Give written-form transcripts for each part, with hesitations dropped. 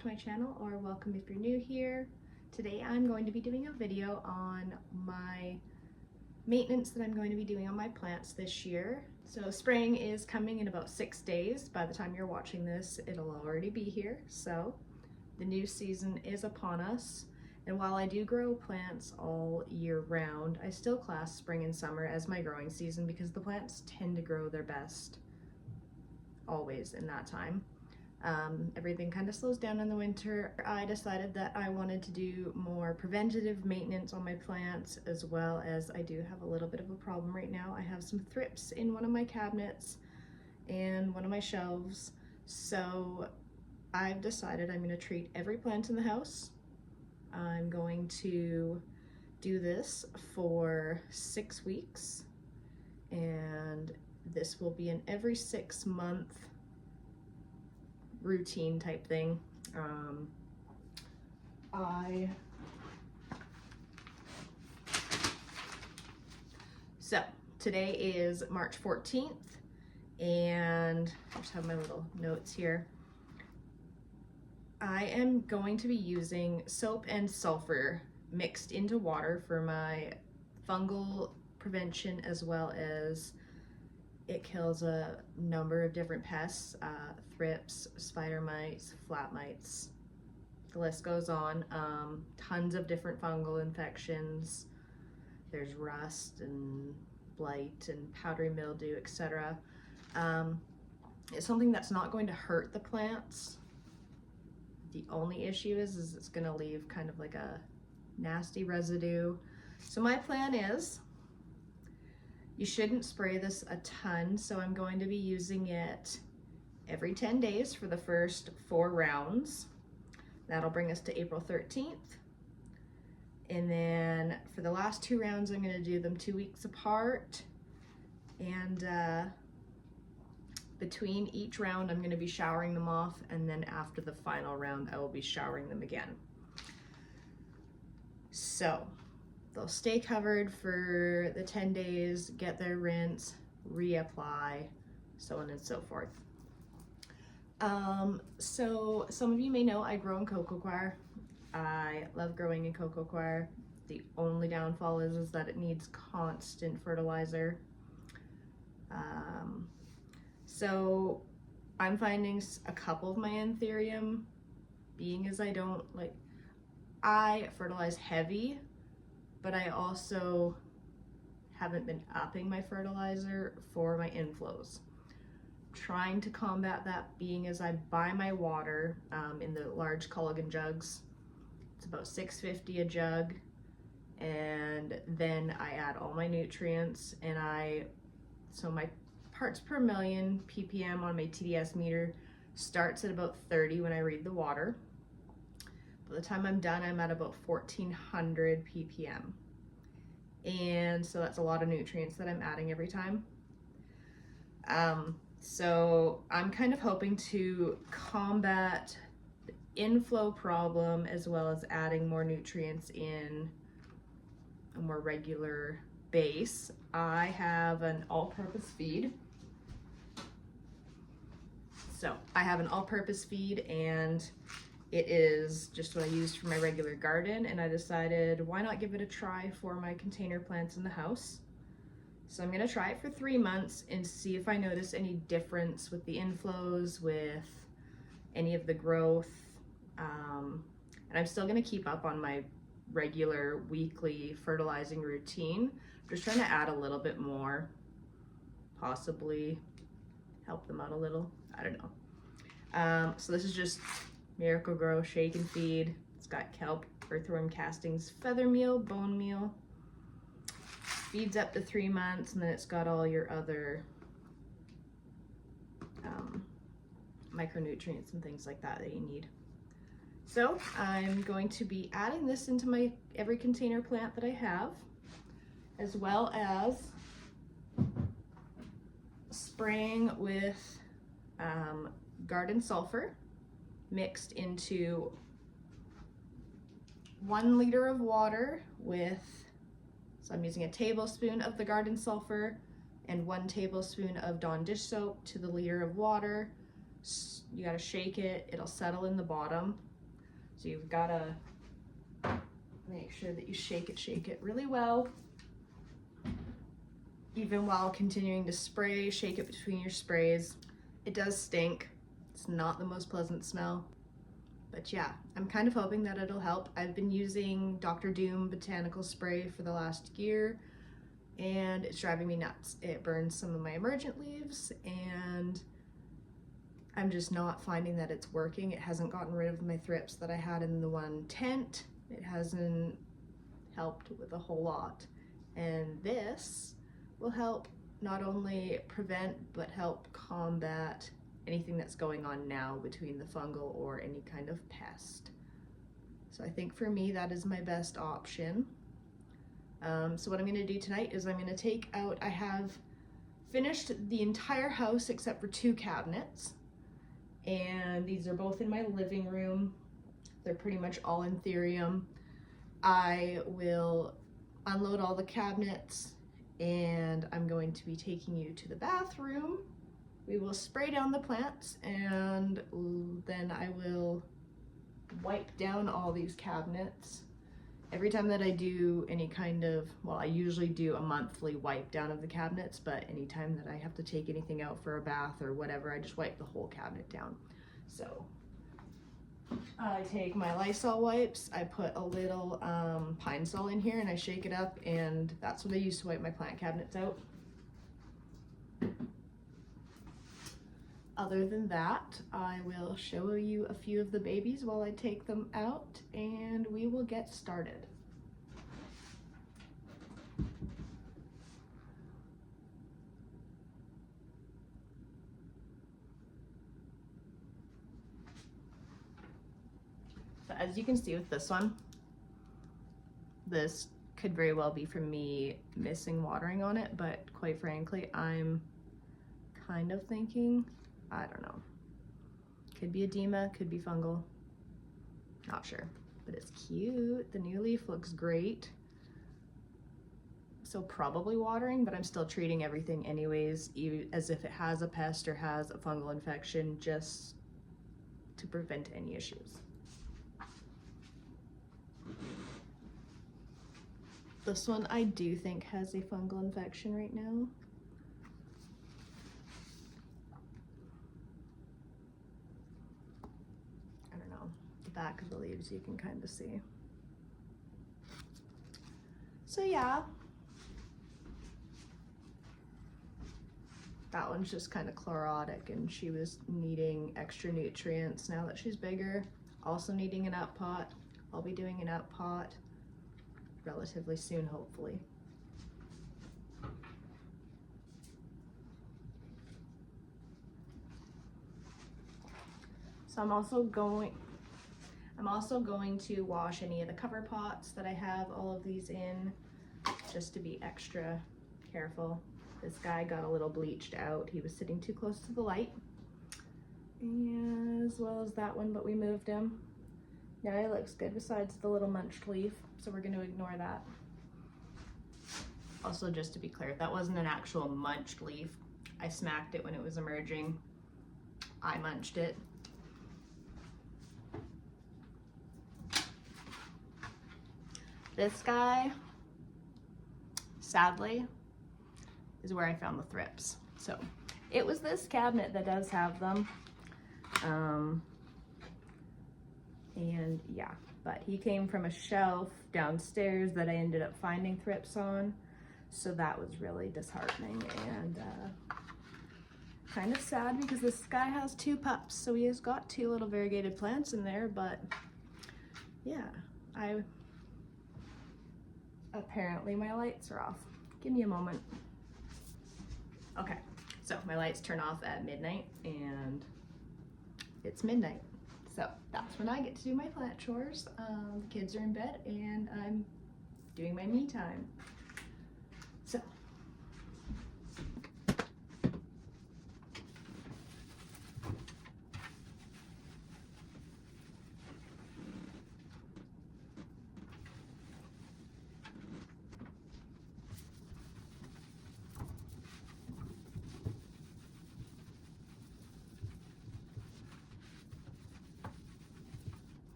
to my channel, or welcome if you're new here. Today I'm going to be doing a video on my maintenance that I'm going to be doing on my plants this year. So spring is coming in about 6 days. By the time you're watching this, it'll already be here. So the new season is upon us. And while I do grow plants all year round, I still class spring and summer as my growing season because the plants tend to grow their best always in that time. Everything kind of slows down in the winter. I decided that I wanted to do more preventative maintenance on my plants, as well as I do have a little bit of a problem right now. I have some thrips in one of my cabinets and one of my shelves. So I've decided I'm going to treat every plant in the house. I'm going to do this for 6 weeks, and this will be an every 6-month routine type thing. So today is March 14th, and I just have my little notes here. I am going to be using soap and sulfur mixed into water for my fungal prevention, as well as it kills a number of different pests, thrips, spider mites, flat mites, the list goes on. Tons of different fungal infections. There's rust and blight and powdery mildew, etc. It's something that's not going to hurt the plants. The only issue is it's going to leave kind of like a nasty residue. So my plan is, you shouldn't spray this a ton, so I'm going to be using it every 10 days for the first 4 rounds. That'll bring us to April 13th. And then for the last 2 rounds, I'm going to do them 2 weeks apart. And between each round, I'm going to be showering them off, and then after the final round, I will be showering them again. So they'll stay covered for the 10 days, get their rinse, reapply, so on and so forth. So some of you may know I grow in cocoa coir. I love growing in cocoa coir. The only downfall is that it needs constant fertilizer. So I'm finding a couple of my Anthurium, being as I fertilize heavy, but I also haven't been upping my fertilizer for my inflows. Trying to combat that, being as I buy my water in the large Culligan jugs. It's about $6.50 a jug, and then I add all my nutrients, and so my parts per million ppm on my TDS meter starts at about 30 when I read the water. By the time I'm done, I'm at about 1400 ppm. And so that's a lot of nutrients that I'm adding every time. So I'm kind of hoping to combat the inflow problem, as well as adding more nutrients in a more regular base. I have an all-purpose feed. So I have an all-purpose feed, and it is just what I used for my regular garden, and I decided why not give it a try for my container plants in the house. So I'm gonna try it for 3 months and see if I notice any difference with the inflows, with any of the growth. And I'm still gonna keep up on my regular weekly fertilizing routine. I'm just trying to add a little bit more, possibly help them out a little. I don't know. So this is just Miracle-Gro Shake and Feed. It's got kelp, earthworm castings, feather meal, bone meal. Feeds up to 3 months, and then it's got all your other micronutrients and things like that you need. So I'm going to be adding this into every container plant that I have, as well as spraying with garden sulfur mixed into 1 liter of water so I'm using a tablespoon of the garden sulfur and 1 tablespoon of Dawn dish soap to the liter of water. You gotta shake it, it'll settle in the bottom. So you've got to make sure that you shake it really well. Even while continuing to spray, shake it between your sprays. It does stink. It's not the most pleasant smell. But yeah, I'm kind of hoping that it'll help. I've been using Dr. Doom botanical spray for the last year, and it's driving me nuts. It burns some of my emergent leaves, and I'm just not finding that it's working. It hasn't gotten rid of my thrips that I had in the one tent. It hasn't helped with a whole lot. And this will help not only prevent, but help combat anything that's going on now between the fungal or any kind of pest. So I think for me, that is my best option. So what I'm gonna do tonight is I'm gonna take out, I have finished the entire house except for 2 cabinets. And these are both in my living room. They're pretty much all Anthurium. I will unload all the cabinets, and I'm going to be taking you to the bathroom. We will spray down the plants, and then I will wipe down all these cabinets. Every time that I do any kind of, well, I usually do a monthly wipe down of the cabinets, but anytime that I have to take anything out for a bath or whatever, I just wipe the whole cabinet down. So I take my Lysol wipes, I put a little Pine Sol in here, and I shake it up, and that's what I use to wipe my plant cabinets out. Other than that, I will show you a few of the babies while I take them out, and we will get started. So as you can see with this one, this could very well be from me missing watering on it, but quite frankly, I'm kind of thinking, I don't know. Could be edema, could be fungal. Not sure, but it's cute. The new leaf looks great. So probably watering, but I'm still treating everything anyways, even as if it has a pest or has a fungal infection, just to prevent any issues. This one I do think has a fungal infection right now. The back of the leaves you can kind of see. So yeah, that one's just kind of chlorotic, and she was needing extra nutrients now that she's bigger. Also needing an up pot. I'll be doing an up pot relatively soon, hopefully. So I'm also going to wash any of the cover pots that I have all of these in, just to be extra careful. This guy got a little bleached out. He was sitting too close to the light, and as well as that one, but we moved him. Yeah, he looks good besides the little munched leaf, so we're going to ignore that. Also, just to be clear, that wasn't an actual munched leaf. I smacked it when it was emerging. I munched it. This guy, sadly, is where I found the thrips. So it was this cabinet that does have them. And yeah, but he came from a shelf downstairs that I ended up finding thrips on. So that was really disheartening and kind of sad, because this guy has 2 pups. So he has got 2 little variegated plants in there, but yeah, apparently my lights are off. Give me a moment. Okay, so my lights turn off at midnight, and it's midnight. So that's when I get to do my plant chores. The kids are in bed, and I'm doing my me time. So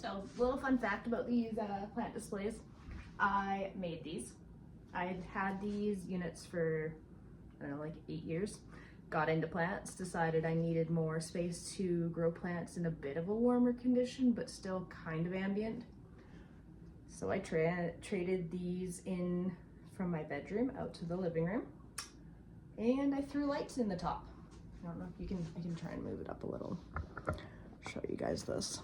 So, little fun fact about these plant displays. I made these. I had these units for, I don't know, like 8 years. Got into plants, decided I needed more space to grow plants in a bit of a warmer condition, but still kind of ambient. So I traded these in from my bedroom out to the living room, and I threw lights in the top. I don't know if you can, I can try and move it up a little, show you guys this.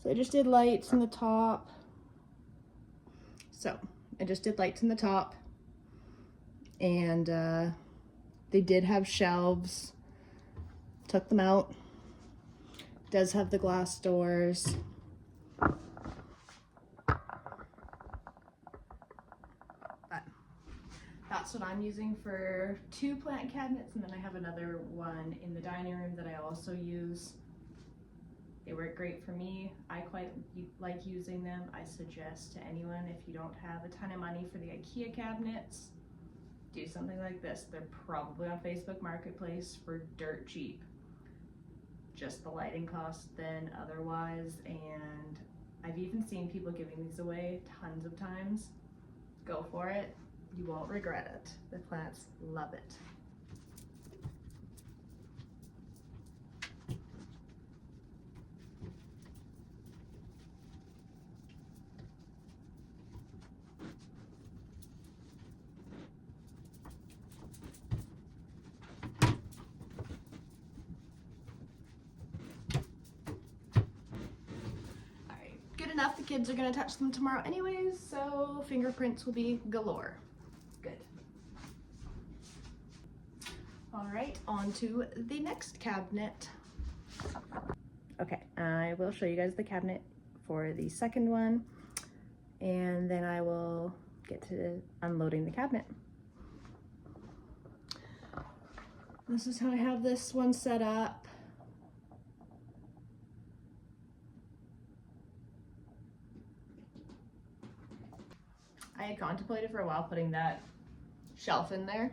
So I just did lights in the top. So I just did lights in the top, and they did have shelves. Took them out. Does have the glass doors. But that's what I'm using for 2 plant cabinets, and then I have another one in the dining room that I also use. They work great for me. I quite like using them. I suggest to anyone, if you don't have a ton of money for the IKEA cabinets, do something like this. They're probably on Facebook Marketplace for dirt cheap. Just the lighting cost then otherwise, and I've even seen people giving these away tons of times. Go for it. You won't regret it. The plants love it. Good enough, the kids are gonna touch them tomorrow anyways, so fingerprints will be galore. Good. All right, on to the next cabinet. Okay, I will show you guys the cabinet for the second one, and then I will get to unloading the cabinet. This is how I have this one set up. I had contemplated for a while putting that shelf in there.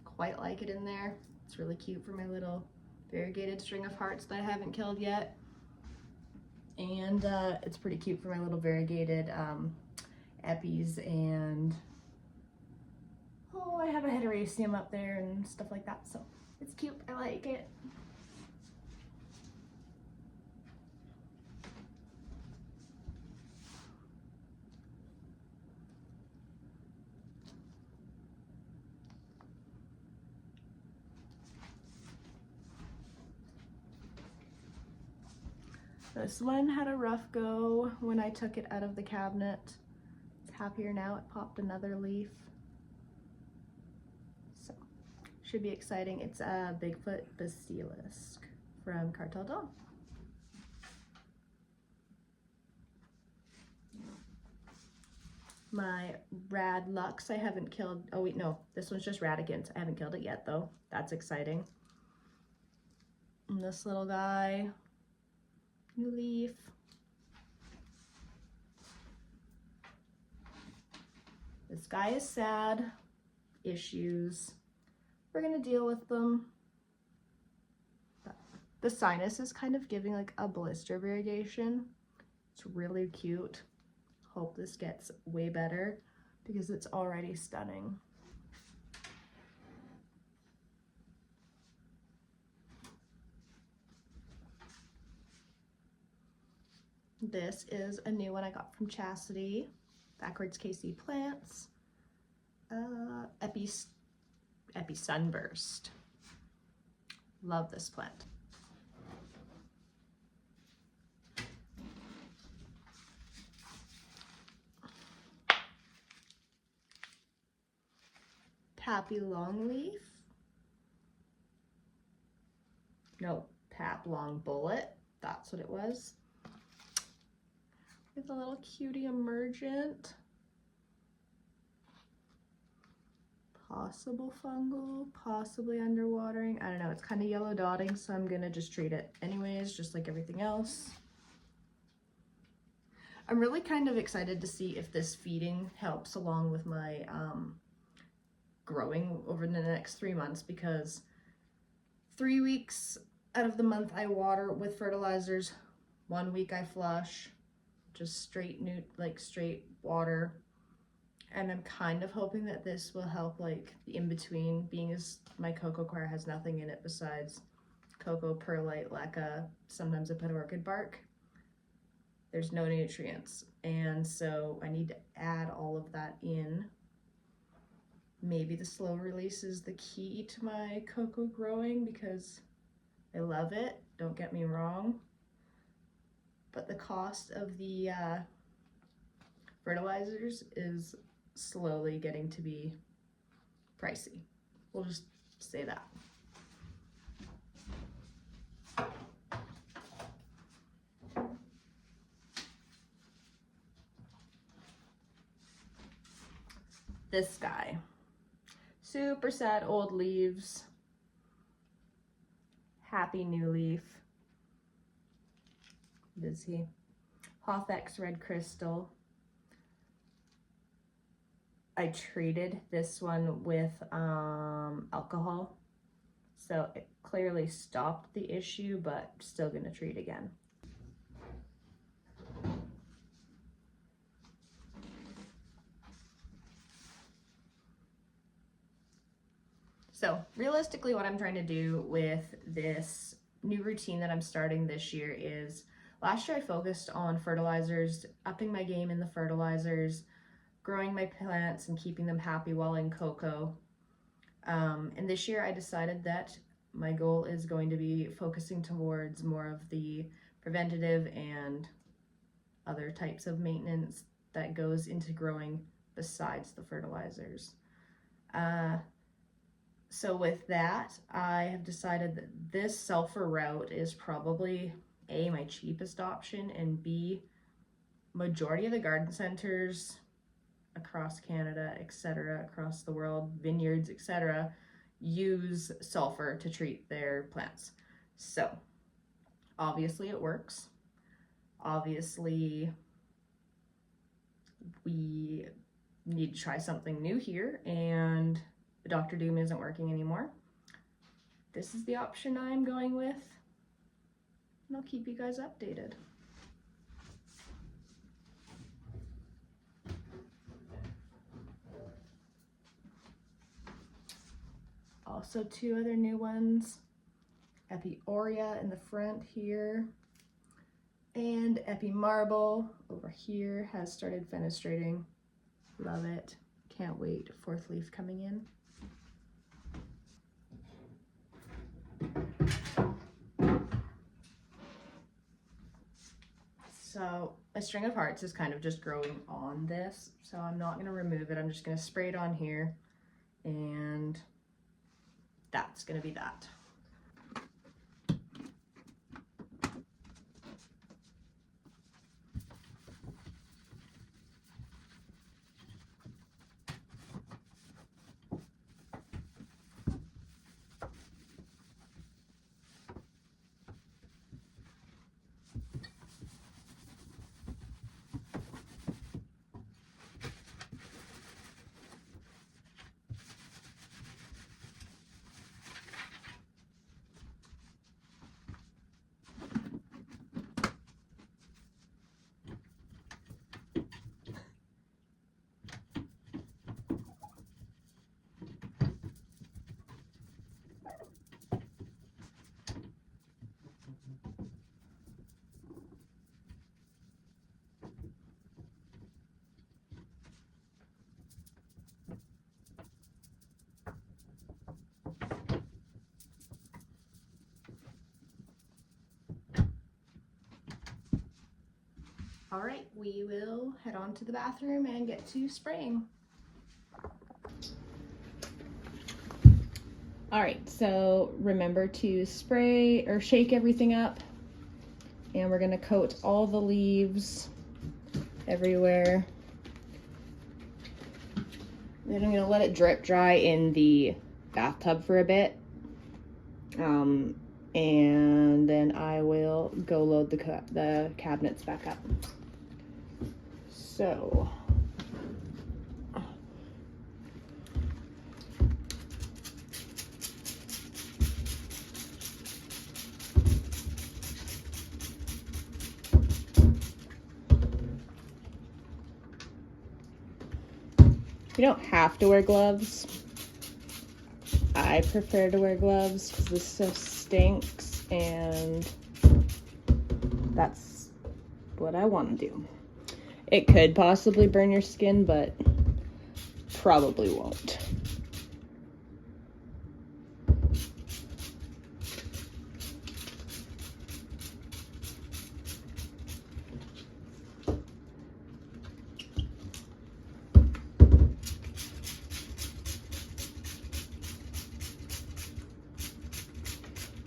Quite like it in there. It's really cute for my little variegated string of hearts that I haven't killed yet. And it's pretty cute for my little variegated epis, and oh, I have a heteroecium up there and stuff like that. So it's cute, I like it. This one had a rough go when I took it out of the cabinet. It's happier now, it popped another leaf. So, should be exciting. It's a Bigfoot basilisk from Cartel Dawn. My Rad Lux I haven't killed. Oh wait, no, this one's just Radicants. I haven't killed it yet though. That's exciting. And this little guy, new leaf. This guy is sad. Issues. We're gonna deal with them. The sinus is kind of giving like a blister variegation. It's really cute. Hope this gets way better because it's already stunning. This is a new one I got from Chastity, Backwards KC Plants, Epi Sunburst. Love this plant. Pappy Longleaf. No, Pap Long Bullet. That's what it was. With a little cutie emergent. Possible fungal, possibly underwatering. I don't know, it's kind of yellow dotting, so I'm gonna just treat it anyways, just like everything else. I'm really kind of excited to see if this feeding helps along with my growing over the next 3 months, because 3 weeks out of the month I water with fertilizers, 1 week I flush, just straight straight water. And I'm kind of hoping that this will help like the in-between, being as my cocoa coir has nothing in it besides cocoa, perlite, leca, sometimes I put orchid bark. There's no nutrients, and so I need to add all of that in. Maybe the slow release is the key to my cocoa growing because I love it, don't get me wrong, but the cost of the fertilizers is slowly getting to be pricey. We'll just say that. This guy, super sad old leaves, happy new leaf. What is he? Hothex red crystal. I treated this one with alcohol, so it clearly stopped the issue, but still gonna treat again. So realistically, what I'm trying to do with this new routine that I'm starting this year is, last year I focused on fertilizers, upping my game in the fertilizers, growing my plants and keeping them happy while in cocoa. And this year I decided that my goal is going to be focusing towards more of the preventative and other types of maintenance that goes into growing besides the fertilizers. So with that, I have decided that this sulfur route is probably A, my cheapest option, and B, majority of the garden centers across Canada, etc., across the world, vineyards, etc., use sulfur to treat their plants. So obviously it works. Obviously we need to try something new here, and the Dr. Doom isn't working anymore. This is the option I'm going with, and I'll keep you guys updated. Also 2 other new ones, Epi-Aurea in the front here, and Epi-Marble over here has started fenestrating. Love it. Can't wait. 4th leaf coming in. So my string of hearts is kind of just growing on this, so I'm not going to remove it. I'm just going to spray it on here, and that's going to be that. All right, we will head on to the bathroom and get to spraying. All right, so remember to spray or shake everything up, and we're gonna coat all the leaves everywhere. Then I'm gonna let it drip dry in the bathtub for a bit. And then I will go load the cabinets back up. So, You don't have to wear gloves. I prefer to wear gloves because this stuff stinks, and that's what I want to do. It could possibly burn your skin, but probably won't.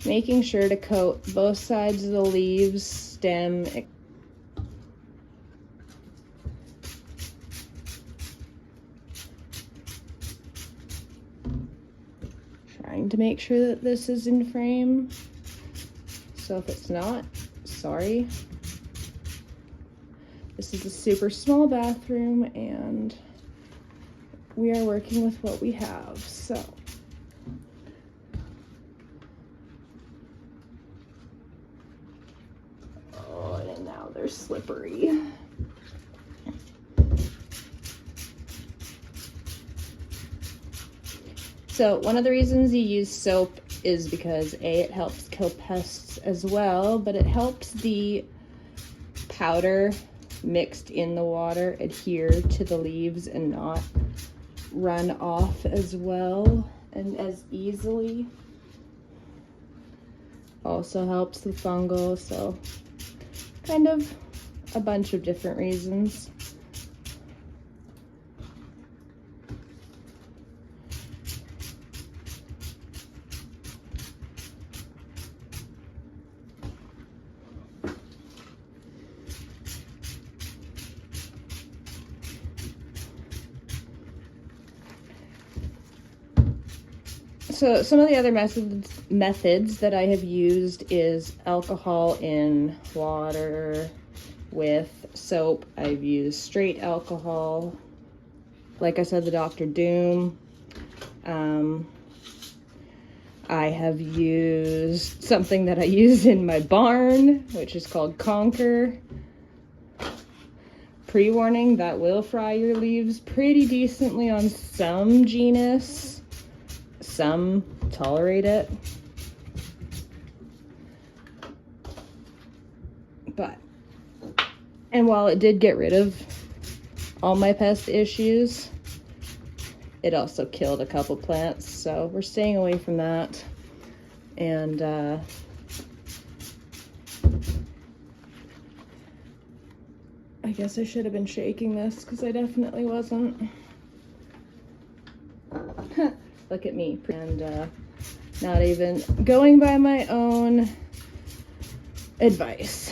Making sure to coat both sides of the leaves, stem. Trying to make sure that this is in frame. So if it's not, sorry. This is a super small bathroom and we are working with what we have, so. And now they're slippery. So one of the reasons you use soap is because A, it helps kill pests as well, but it helps the powder mixed in the water adhere to the leaves and not run off as well and as easily. Also helps the fungal, so kind of a bunch of different reasons. So some of the other methods that I have used is alcohol in water with soap. I've used straight alcohol. Like I said, the Dr. Doom. I have used something that I use in my barn, which is called Conquer. Pre-warning, that will fry your leaves pretty decently on some genus. Some tolerate it, and while it did get rid of all my pest issues, it also killed a couple plants, so we're staying away from that. And I guess I should have been shaking this because I definitely wasn't. Look at me, and not even going by my own advice.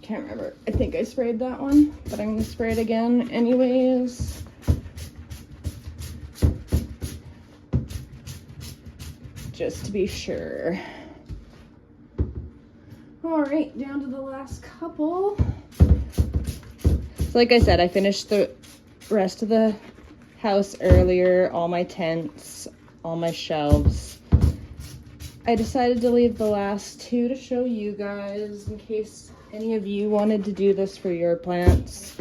Can't remember. I think I sprayed that one, but I'm gonna spray it again anyways. Just to be sure. All right, down to the last couple. So like I said, I finished the rest of the house earlier, all my tents, all my shelves. I decided to leave the last two to show you guys in case any of you wanted to do this for your plants.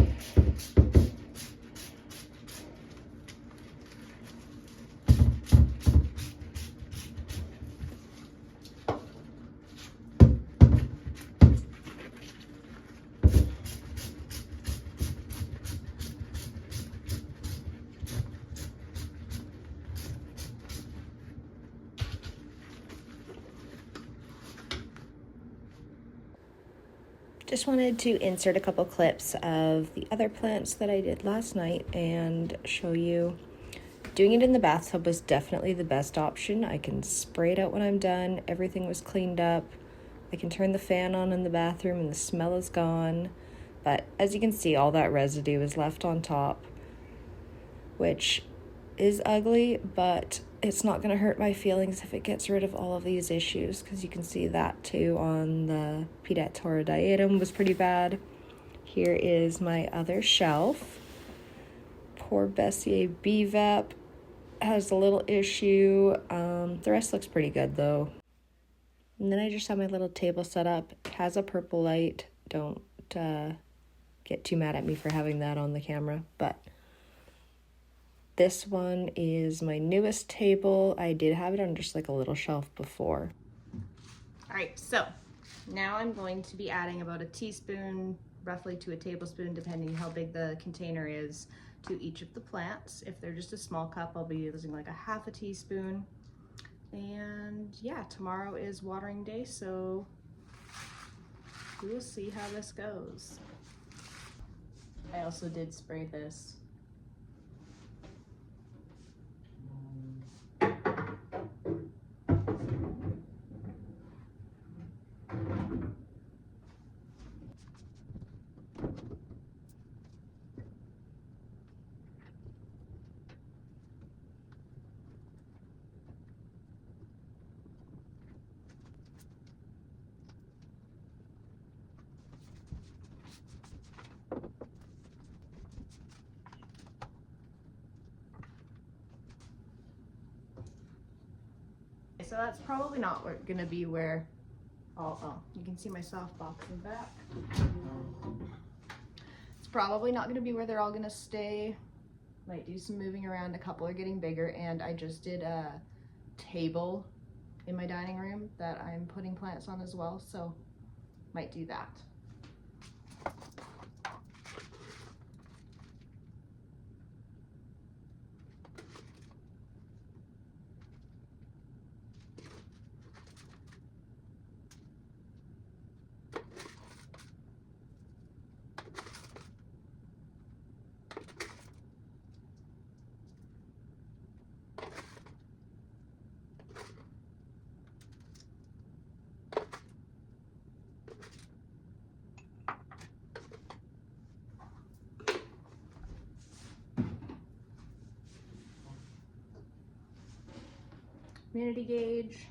Just wanted to insert a couple clips of the other plants that I did last night and show you. Doing it in the bathtub was definitely the best option. I can spray it out when I'm done. Everything was cleaned up. I can turn the fan on in the bathroom and the smell is gone. But as you can see, all that residue is left on top, which is ugly, but it's not going to hurt my feelings if it gets rid of all of these issues, because you can see that too on the Pedatora diatom was pretty bad. Here is my other shelf. Poor Bessier BVAP has a little issue. The rest looks pretty good though. And then I just have my little table set up. It has a purple light. Don't get too mad at me for having that on the camera, but this one is my newest table. I did have it on just like a little shelf before. All right, so now I'm going to be adding about a teaspoon, roughly to a tablespoon, depending how big the container is, to each of the plants. If they're just a small cup, I'll be using like a half a teaspoon. And yeah, tomorrow is watering day, so we will see how this goes. I also did spray this. So that's probably not gonna be where, oh, you can see my softbox in back. It's probably not gonna be where they're all gonna stay. Might do some moving around, a couple are getting bigger, and I just did a table in my dining room that I'm putting plants on as well, so might do that. Humidity gauge.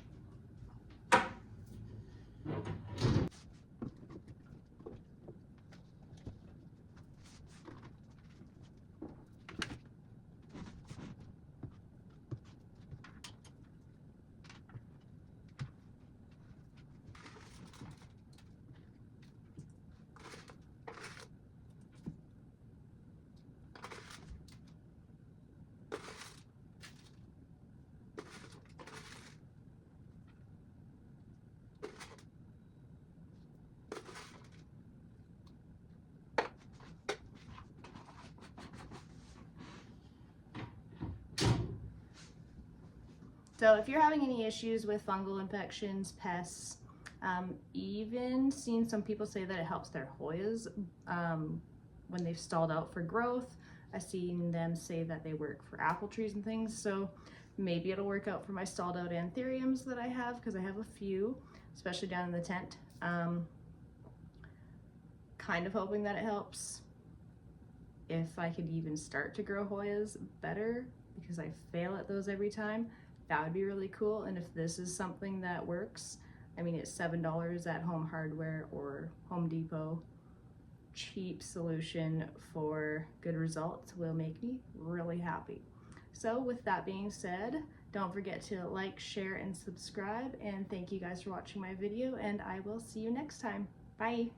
So if you're having any issues with fungal infections, pests, even seen some people say that it helps their Hoyas when they've stalled out for growth. I've seen them say that they work for apple trees and things, so maybe it'll work out for my stalled out anthuriums that I have, because I have a few, especially down in the tent. Kind of hoping that it helps. If I could even start to grow Hoyas better, because I fail at those every time, that would be really cool. And if this is something that works, I mean, it's $7 at Home Hardware or Home Depot. Cheap solution for good results will make me really happy. So with that being said, don't forget to like, share, and subscribe. And thank you guys for watching my video, and I will see you next time. Bye.